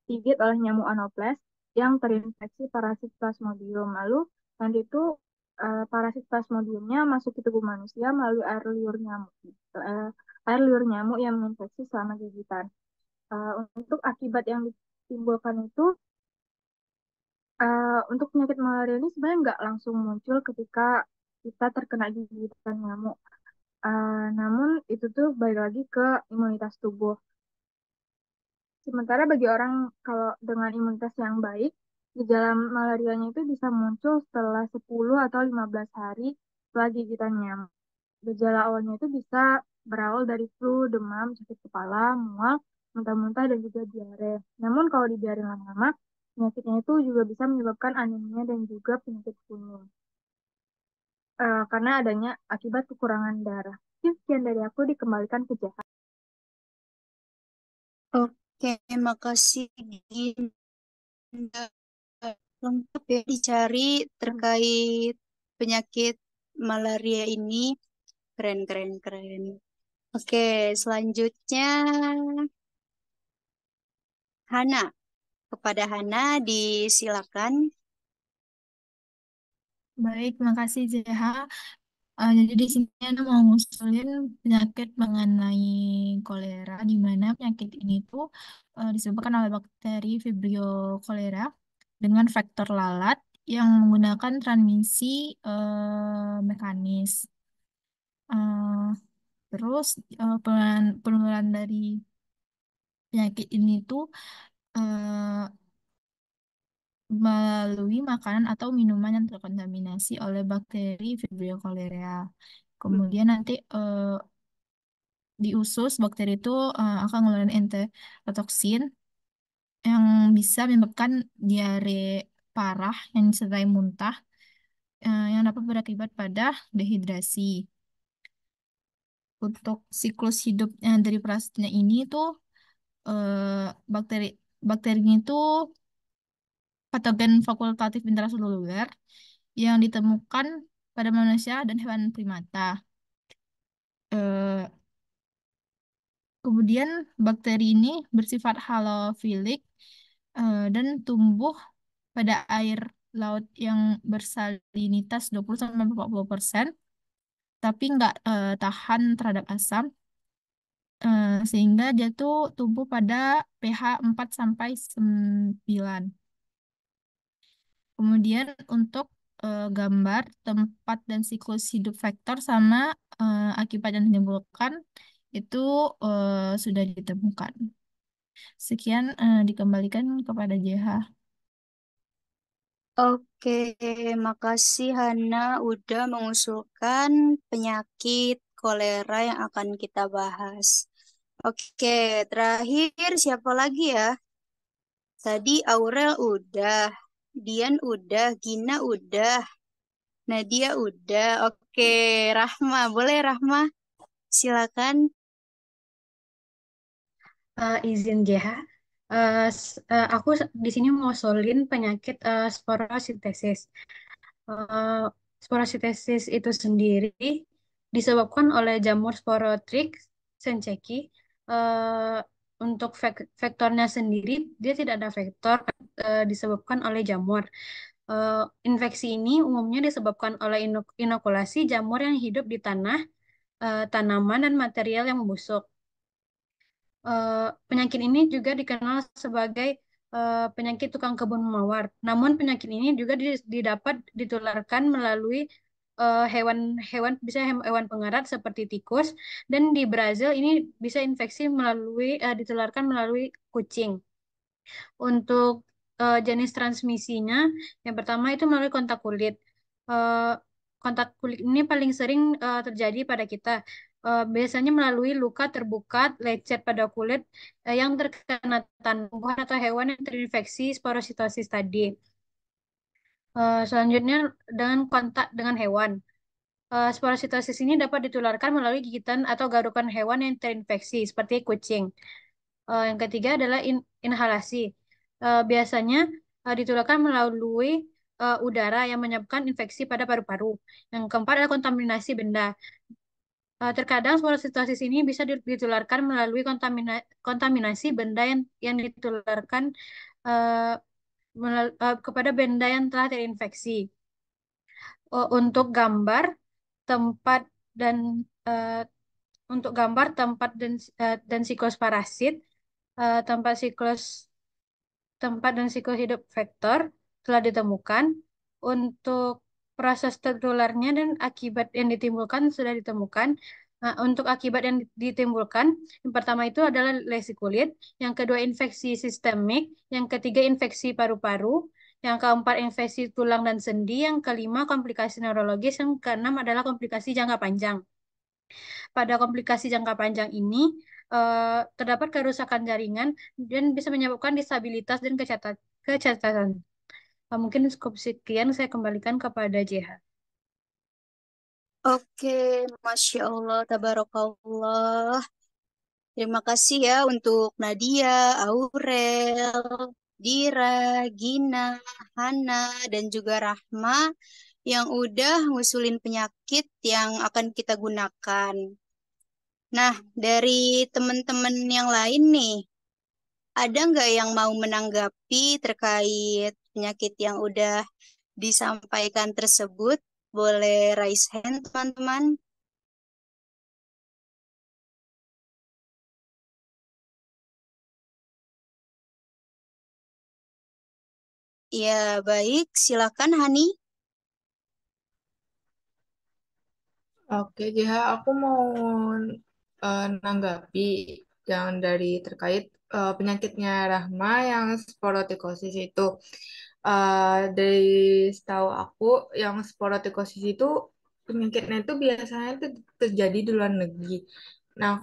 digigit oleh nyamuk Anopheles yang terinfeksi parasit Plasmodium. Lalu nanti itu parasit Plasmodiumnya masuk ke tubuh manusia melalui air liur nyamuk yang menginfeksi selama gigitan. Untuk akibat yang ditimbulkan itu untuk penyakit malaria ini sebenarnya nggak langsung muncul ketika kita terkena gigitan nyamuk. Namun itu tuh balik lagi ke imunitas tubuh. Sementara bagi orang kalau dengan imunitas yang baik, gejala malarianya itu bisa muncul setelah 10 atau 15 hari setelah gigitan nyamuk. Gejala awalnya itu bisa berawal dari flu, demam, sakit kepala, mual, muntah-muntah, dan juga diare. Namun kalau dibiarin lama-lama, penyakitnya itu juga bisa menyebabkan anemia dan juga penyakit kuning. Karena adanya akibat kekurangan darah. Sekian dari aku, dikembalikan ke Jahat. Oke, makasih Dinda. Lengkap ya dicari terkait penyakit malaria ini. Keren, keren, keren. Oke, selanjutnya Hana. Kepada Hana disilakan. Baik, makasih JH. Jadi di sini Ana mau ngusulin penyakit mengenai kolera, di mana penyakit ini tuh disebabkan oleh bakteri Vibrio cholera dengan faktor lalat yang menggunakan transmisi mekanis. Eh, Terus penularan dari penyakit ini tuh eh, melalui makanan atau minuman yang terkontaminasi oleh bakteri Vibrio cholera. Kemudian nanti di usus bakteri itu akan ngeluarin enterotoksin yang bisa menyebabkan diare parah yang disertai muntah yang dapat berakibat pada dehidrasi. Untuk siklus hidupnya dari parasitnya ini tuh bakteri bakterinya itu patogen fakultatif intraseluler yang ditemukan pada manusia dan hewan primata. Eh, Kemudian bakteri ini bersifat halofilik dan tumbuh pada air laut yang bersalinitas 20-40%, tapi nggak tahan terhadap asam, sehingga dia tuh tumbuh pada pH 4-9. Kemudian untuk gambar tempat dan siklus hidup vektor sama akibat yang menimbulkan itu sudah ditemukan. Sekian dikembalikan kepada JH. Oke, makasih Hana udah mengusulkan penyakit kolera yang akan kita bahas. Oke, terakhir siapa lagi ya? Tadi Aurel udah, Dian udah, Gina udah, Nadia udah. Oke, Rahma, boleh Rahma? Silakan. Izin JH, aku di sini mau solin penyakit sporositesis. Eh, Sporositesis itu sendiri disebabkan oleh jamur Sporotrix sencheki. Eh, untuk vektornya sendiri, dia tidak ada vektor disebabkan oleh jamur. Eh, Infeksi ini umumnya disebabkan oleh inokulasi jamur yang hidup di tanah, tanaman, dan material yang membusuk. Penyakit ini juga dikenal sebagai penyakit tukang kebun mawar. Namun penyakit ini juga didapat ditularkan melalui hewan-hewan, bisa hewan pengerat seperti tikus, dan di Brazil ini bisa infeksi ditularkan melalui kucing. Untuk jenis transmisinya, yang pertama itu melalui kontak kulit. Eh, Kontak kulit ini paling sering terjadi pada kita. Biasanya melalui luka terbuka, lecet pada kulit yang terkena tumbuhan atau hewan yang terinfeksi sporositosis tadi. Selanjutnya dengan kontak dengan hewan. Sporositosis ini dapat ditularkan melalui gigitan atau garukan hewan yang terinfeksi, seperti kucing. Yang ketiga adalah inhalasi. Biasanya ditularkan melalui udara yang menyebabkan infeksi pada paru-paru. Yang keempat adalah kontaminasi benda. Terkadang sporositosis ini bisa ditularkan melalui kontaminasi benda yang ditularkan eh, kepada benda yang telah terinfeksi. Untuk gambar tempat dan eh, untuk gambar tempat dan siklus parasit, tempat siklus tempat dan siklus hidup vektor telah ditemukan. Untuk proses tertularnya dan akibat yang ditimbulkan sudah ditemukan. Untuk akibat yang ditimbulkan, yang pertama itu adalah lesi kulit, yang kedua infeksi sistemik, yang ketiga infeksi paru-paru, yang keempat infeksi tulang dan sendi, yang kelima komplikasi neurologis, yang keenam adalah komplikasi jangka panjang. Pada komplikasi jangka panjang ini, terdapat kerusakan jaringan dan bisa menyebabkan disabilitas dan kecacatan. Mungkin cukup sekian, saya kembalikan kepada JH. Oke, Masya Allah, Tabarakallah. Terima kasih ya untuk Nadia, Aurel, Dira, Gina, Hana, dan juga Rahma yang udah ngusulin penyakit yang akan kita gunakan. Nah, dari teman-teman yang lain nih, ada nggak yang mau menanggapi terkait penyakit yang udah disampaikan tersebut? Boleh raise hand, teman-teman. Ya, baik. Silakan, Hani. Oke, JH, aku mau nanggapi yang dari terkait penyakitnya Rahma yang sporotikosis itu. Dari setahu aku, yang sporotikosis itu penyakitnya itu biasanya itu terjadi di luar negeri. Nah,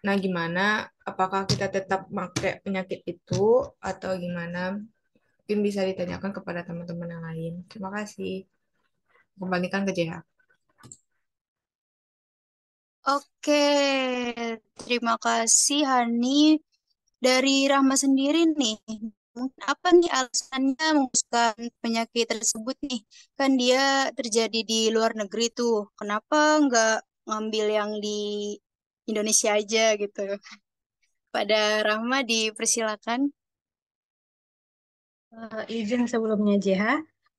nah gimana? Apakah kita tetap pakai penyakit itu atau gimana? Mungkin bisa ditanyakan kepada teman-teman yang lain. Terima kasih. Kembalikan ke JH. Oke, terima kasih, Hani. Dari Rahma sendiri nih, mungkin apa nih alasannya menguruskan penyakit tersebut nih? Kan dia terjadi di luar negeri tuh. Kenapa nggak ngambil yang di Indonesia aja gitu? Pada Rahma dipersilakan. Izin sebelumnya JH.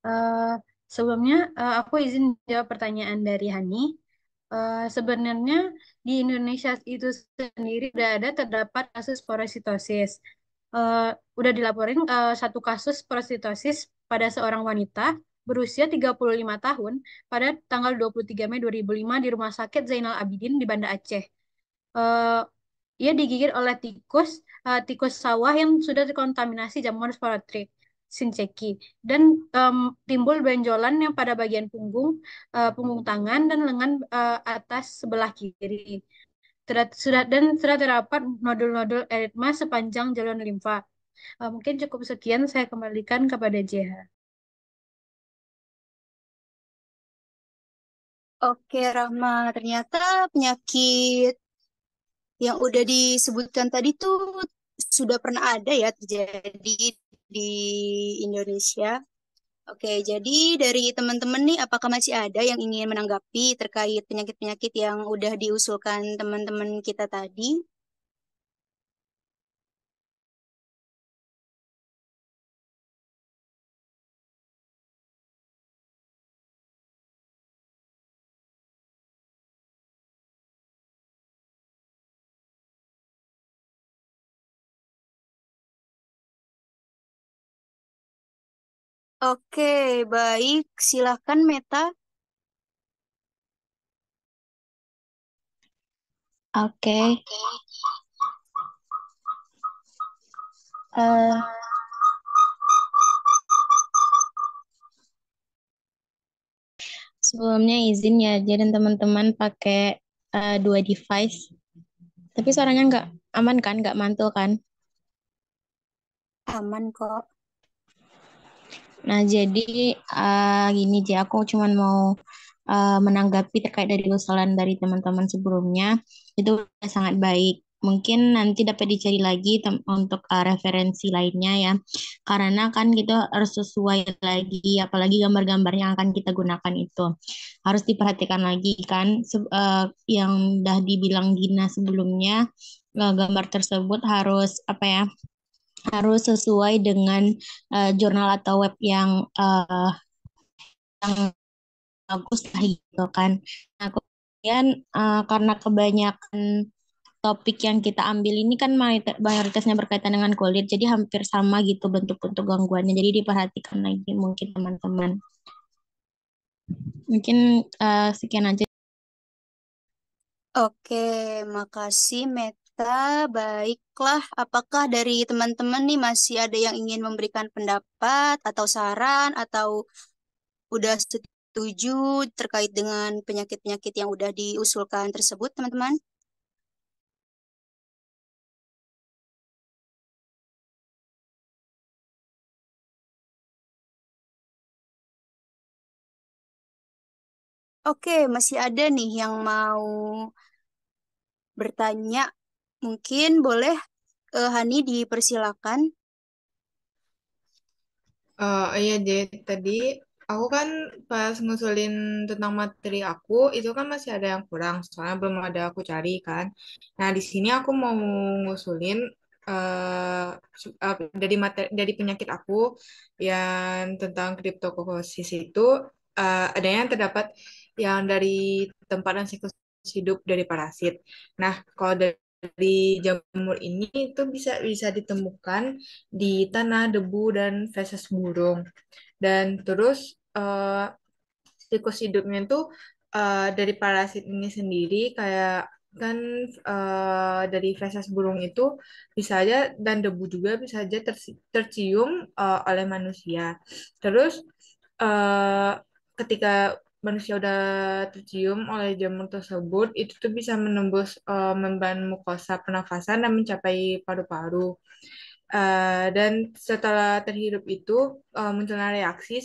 Eh, Sebelumnya aku izin jawab pertanyaan dari Hani. Sebenarnya di Indonesia itu sendiri sudah ada terdapat kasus porositosis. Udah dilaporin satu kasus porositosis pada seorang wanita berusia 35 tahun pada tanggal 23 Mei 2005 di Rumah Sakit Zainal Abidin di Banda Aceh. Eh, Ia digigit oleh tikus sawah yang sudah terkontaminasi jamur sporotrik Shinseki dan timbul benjolan yang pada bagian punggung tangan dan lengan atas sebelah kiri. Sudah terdapat nodul-nodul eritma sepanjang jalur limfa. Mungkin cukup sekian, saya kembalikan kepada JH. Oke, Rahma. Ternyata penyakit yang udah disebutkan tadi tuh sudah pernah ada ya terjadi di Indonesia. Oke, jadi dari teman-teman nih, apakah masih ada yang ingin menanggapi terkait penyakit-penyakit yang udah diusulkan teman-teman kita tadi? Oke, baik. Silahkan, Meta. Oke. Eh, Sebelumnya izin ya, jadi teman-teman pakai dua device. Tapi suaranya nggak aman kan, nggak mantul kan? Aman kok. Nah, jadi gini aja, aku cuman mau menanggapi terkait dari usulan dari teman-teman sebelumnya. Itu udah sangat baik. mungkin nanti dapat dicari lagi untuk referensi lainnya ya. Karena kan kita harus sesuai lagi, apalagi gambar-gambar yang akan kita gunakan itu. Harus diperhatikan lagi kan, yang udah dibilang Gina sebelumnya, gambar tersebut harus apa ya, harus sesuai dengan jurnal atau web yang bagus lah gitu kan. Nah, kemudian karena kebanyakan topik yang kita ambil ini kan mayoritasnya berkaitan dengan kulit, jadi hampir sama gitu bentuk-bentuk gangguannya. Jadi diperhatikan lagi mungkin teman-teman. Mungkin sekian aja. Oke, makasih Meta. Baiklah, apakah dari teman-teman nih masih ada yang ingin memberikan pendapat atau saran atau udah setuju terkait dengan penyakit-penyakit yang udah diusulkan tersebut, teman-teman? Oke, masih ada nih yang mau bertanya. Mungkin boleh Hani dipersilakan. Iya, Jay, tadi aku kan pas ngusulin tentang materi aku, itu kan masih ada yang kurang, soalnya belum ada aku cari kan. Nah, di sini aku mau ngusulin dari dari penyakit aku yang tentang kriptokokosis itu, ada yang terdapat yang dari tempat dan siklus hidup dari parasit. Nah, kalau dari jamur ini itu bisa bisa ditemukan di tanah, debu, dan feses burung. Dan terus siklus hidupnya itu dari parasit ini sendiri kayak kan dari feses burung itu bisa aja dan debu juga bisa aja tercium oleh manusia. Terus eh, ketika manusia udah tercium oleh jamur tersebut, itu tuh bisa menembus membran mukosa pernafasan dan mencapai paru-paru. Dan setelah terhirup itu munculnya reaksi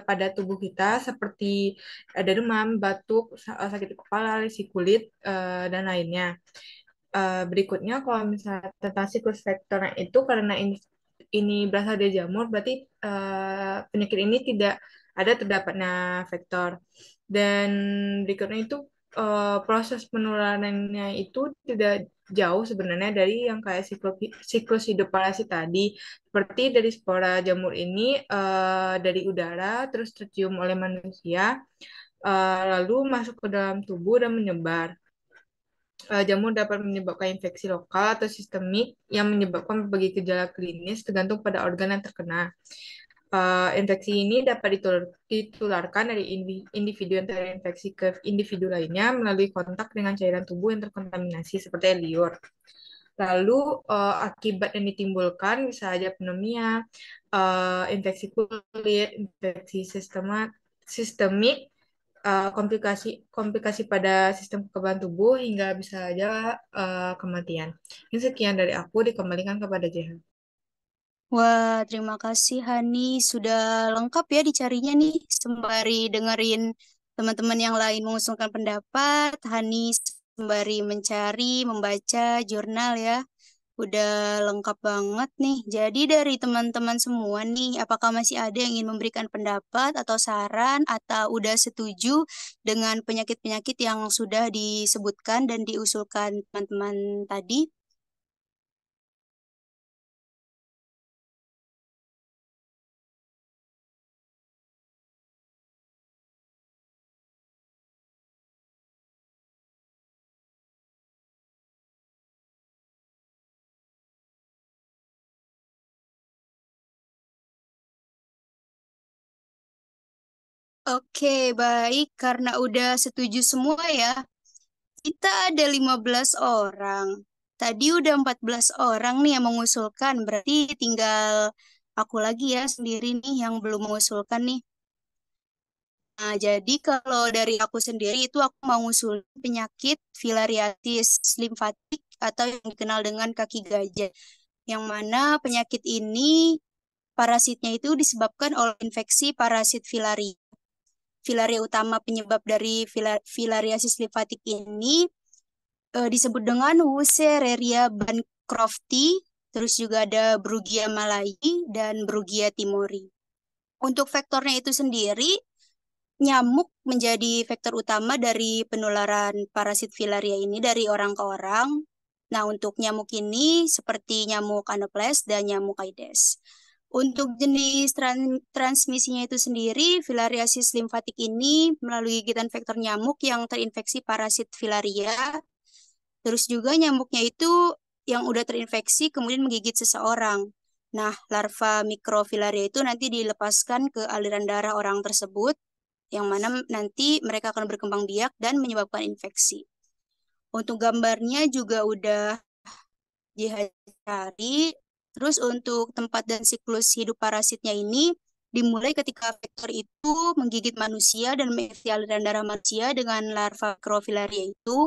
pada tubuh kita seperti ada demam, batuk, sakit kepala, lesi kulit, dan lainnya. Berikutnya kalau misalnya tentang siklus faktornya itu karena ini berasal dari jamur, berarti penyakit ini tidak ada terdapatnya vektor. Dan berikutnya itu proses penularannya itu tidak jauh sebenarnya dari yang kayak siklus hidup parasit tadi. Seperti dari spora jamur ini dari udara terus tercium oleh manusia lalu masuk ke dalam tubuh dan menyebar. Jamur dapat menyebabkan infeksi lokal atau sistemik yang menyebabkan berbagai gejala klinis tergantung pada organ yang terkena. Infeksi ini dapat ditularkan dari individu yang terinfeksi ke individu lainnya melalui kontak dengan cairan tubuh yang terkontaminasi seperti air liur. Lalu akibat yang ditimbulkan bisa aja pneumonia, infeksi kulit, infeksi sistemik, komplikasi komplikasi pada sistem kekebalan tubuh hingga bisa aja kematian. Ini sekian dari aku, dikembalikan kepada JH. Wah, terima kasih Hani. Sudah lengkap ya dicarinya nih. Sembari dengerin teman-teman yang lain mengusulkan pendapat, Hani sembari mencari, membaca jurnal ya. Udah lengkap banget nih. Jadi dari teman-teman semua nih, apakah masih ada yang ingin memberikan pendapat atau saran atau udah setuju dengan penyakit-penyakit yang sudah disebutkan dan diusulkan teman-teman tadi? Oke, baik. Karena udah setuju semua ya, kita ada 15 orang. Tadi udah 14 orang nih yang mengusulkan. Berarti tinggal aku lagi ya sendiri nih yang belum mengusulkan nih. Nah, jadi kalau dari aku sendiri itu aku mau ngusulin penyakit filariasis limfatik atau yang dikenal dengan kaki gajah. Yang mana penyakit ini parasitnya itu disebabkan oleh infeksi parasit filaria. Filaria utama penyebab dari filariasis limfatik ini disebut dengan Wuchereria bancrofti, terus juga ada Brugia malayi dan Brugia timori. Untuk vektornya itu sendiri, nyamuk menjadi vektor utama dari penularan parasit filaria ini dari orang ke orang. Nah, untuk nyamuk ini seperti nyamuk Anopheles dan nyamuk Aedes. Untuk jenis transmisinya itu sendiri, filariasis limfatik ini melalui gigitan vektor nyamuk yang terinfeksi parasit filaria. Terus juga nyamuknya itu yang udah terinfeksi kemudian menggigit seseorang. Nah, larva mikrofilaria itu nanti dilepaskan ke aliran darah orang tersebut, yang mana nanti mereka akan berkembang biak dan menyebabkan infeksi. Untuk gambarnya juga udah dicari. Terus untuk tempat dan siklus hidup parasitnya ini dimulai ketika vektor itu menggigit manusia dan mengisi aliran darah manusia dengan larva mikrofilaria itu.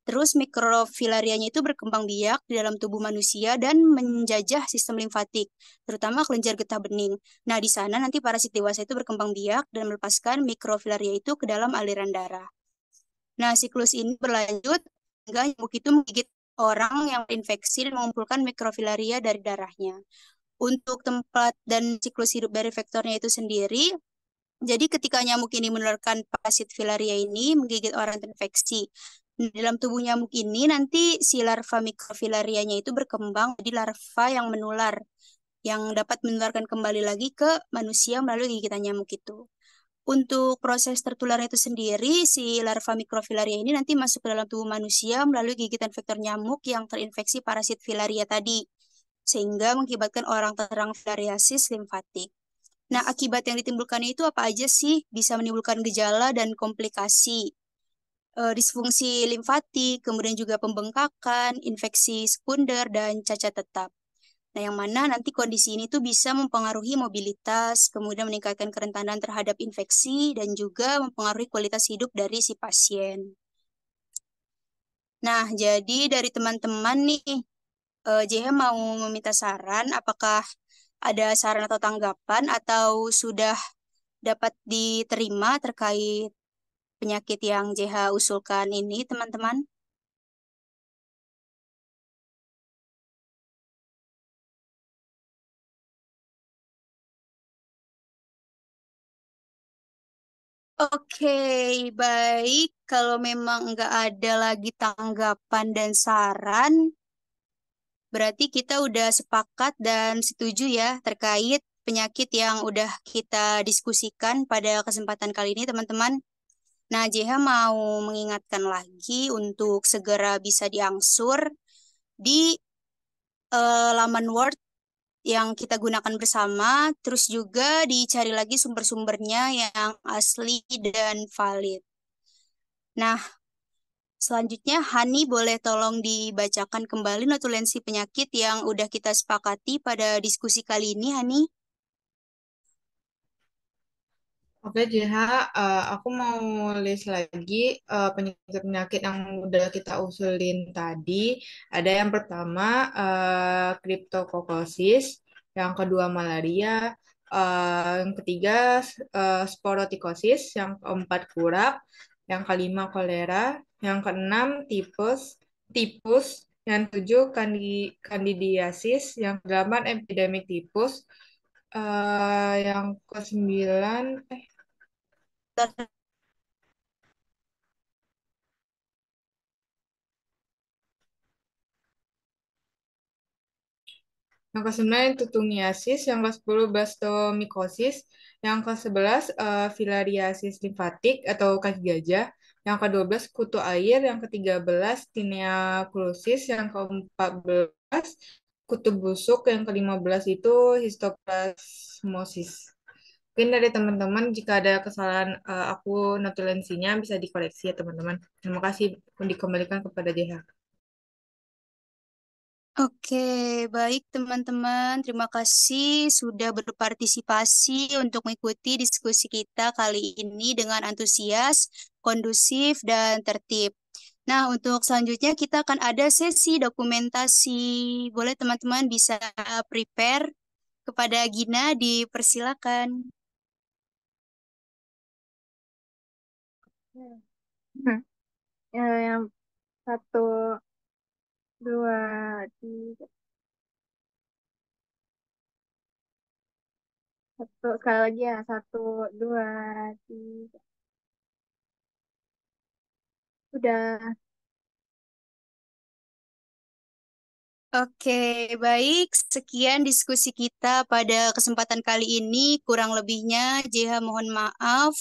Terus mikrofilarianya itu berkembang biak di dalam tubuh manusia dan menjajah sistem limfatik, terutama kelenjar getah bening. Nah, di sana nanti parasit dewasa itu berkembang biak dan melepaskan mikrofilaria itu ke dalam aliran darah. Nah, siklus ini berlanjut hingga nyamuk itu menggigit orang yang terinfeksi dan mengumpulkan mikrofilaria dari darahnya. Untuk tempat dan siklus hidup dari vektornya itu sendiri, jadi ketika nyamuk ini menularkan parasit filaria ini menggigit orang terinfeksi. Di dalam tubuh nyamuk ini nanti si larva mikrofilarianya itu berkembang jadi larva yang menular, yang dapat menularkan kembali lagi ke manusia melalui gigitan nyamuk itu. Untuk proses tertular itu sendiri, si larva mikrofilaria ini nanti masuk ke dalam tubuh manusia melalui gigitan vektor nyamuk yang terinfeksi parasit filaria tadi, sehingga mengakibatkan orang terserang filariasis limfatik. Nah, akibat yang ditimbulkan itu apa aja sih? Bisa menimbulkan gejala dan komplikasi. Disfungsi limfatik, kemudian juga pembengkakan, infeksi sekunder, dan cacat tetap. Nah, yang mana nanti kondisi ini tuh bisa mempengaruhi mobilitas, kemudian meningkatkan kerentanan terhadap infeksi, dan juga mempengaruhi kualitas hidup dari si pasien. Nah, jadi dari teman-teman nih, JH mau meminta saran, apakah ada saran atau tanggapan, atau sudah dapat diterima terkait penyakit yang JH usulkan ini, teman-teman? Oke, baik. Kalau memang nggak ada lagi tanggapan dan saran, berarti kita udah sepakat dan setuju ya terkait penyakit yang udah kita diskusikan pada kesempatan kali ini, teman-teman. Nah, JH mau mengingatkan lagi untuk segera bisa diangsur di laman Word yang kita gunakan bersama, terus juga dicari lagi sumber-sumbernya yang asli dan valid. Nah, selanjutnya Hani boleh tolong dibacakan kembali notulensi penyakit yang udah kita sepakati pada diskusi kali ini, Hani. Oke, JH, aku mau list lagi penyakit-penyakit yang udah kita usulin tadi. Ada yang pertama, Cryptococcosis, yang kedua malaria, yang ketiga sporotikosis, yang keempat kurap, yang kelima kolera, yang keenam tipus, yang tujuh kandidiasis, yang kedelapan epidemik tipus, yang kesembilan, yang ke-9 tutungiasis, yang ke-10 blastomikosis, yang ke-11 filariasis limfatik atau kaki gajah, yang ke-12 kutu air, yang ke-13 tinea crucis, yang ke-14 kutu busuk, yang ke-15 itu histoplasmosis. Mungkin dari teman-teman jika ada kesalahan aku notulensinya bisa dikoreksi ya teman-teman. Terima kasih dikembalikan kepada JH. Oke, baik teman-teman. Terima kasih sudah berpartisipasi untuk mengikuti diskusi kita kali ini dengan antusias, kondusif, dan tertib. Nah, untuk selanjutnya kita akan ada sesi dokumentasi. Boleh teman-teman bisa prepare kepada Gina, dipersilakan. Hmm. Yang Satu, dua, tiga. Satu, sekali lagi ya. Satu, dua, tiga. Udah. Oke, baik. Sekian diskusi kita pada kesempatan kali ini. Kurang lebihnya, JH mohon maaf.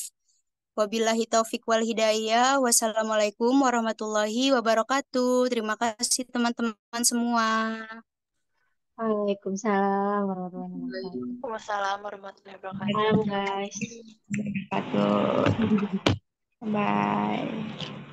Wabillahi taufik wal hidayah. Wassalamualaikum warahmatullahi wabarakatuh. Terima kasih teman-teman semua. Waalaikumsalam warahmatullahi wabarakatuh. Wassalamualaikum warahmatullahi wabarakatuh. Salam guys. Wabarakatuh. Bye.